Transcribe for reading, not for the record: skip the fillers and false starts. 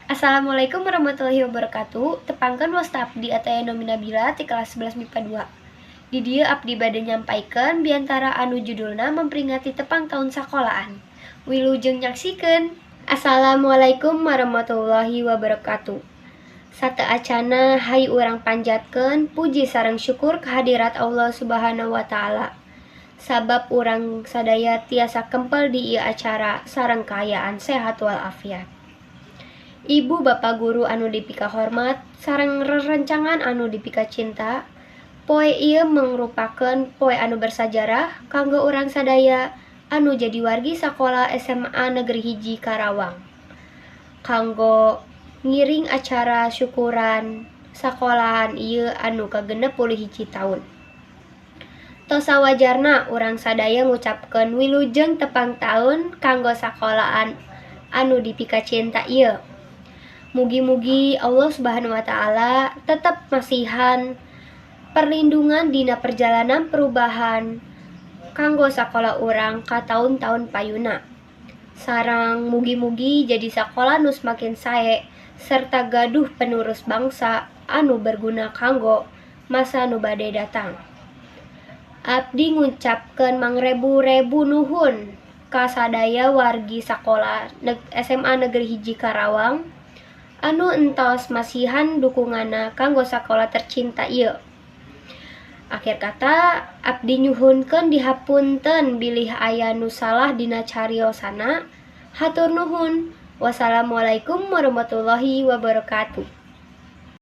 Assalamualaikum warahmatullahi wabarakatuh. Tepangkeun wasta abdi ataya Nomi Nabila ti kelas 11 MIPA 2. Di dieu abdi bade nyampaikeun biantara anu judulna memperingati tepang tahun sakolahan. Wilujeng nyaksikeun. Assalamualaikum warahmatullahi wabarakatuh. Sateacana hai urang panjatkeun puji sareng syukur kehadirat Allah Subhanahu wa taala. Sabab urang sadaya tiasa kempel di ieu acara sareng kaayaan sehat walafiat. Ibu bapak guru anu dipika hormat sareng rerencangan anu dipika cinta, poe ieu mangrupakeun poe anu bersajarah kanggo urang sadaya anu jadi wargi sakola SMA Negeri 1 Karawang. Kanggo ngiring acara syukuran sakolahan ieu anu kagenep 21 taun. Tos sawajarna urang sadaya ngucapkeun wilujeng tepang taun kanggo sakolahan anu dipika cinta ieu. Mugi-mugi Allah Subhanahu wa taala tetep masihan perlindungan dina perjalanan perubahan kanggo sakola urang ka taun-taun payuna. Sareng mugi-mugi jadi sakola nu semakin sae serta gaduh penerus bangsa anu berguna kanggo masa nu bade datang. Abdi ngucapkeun mangrebu-rebu nuhun ka sadaya wargi sakola SMA Negeri 1 Karawang anu entos masihan dukunganna kanggo sakola tercinta ieu. Akhir kata, abdi nyuhunkeun dihapunten bilih aya nu salah dina cariosana. Hatur nuhun. Wassalamualaikum warahmatullahi wabarakatuh.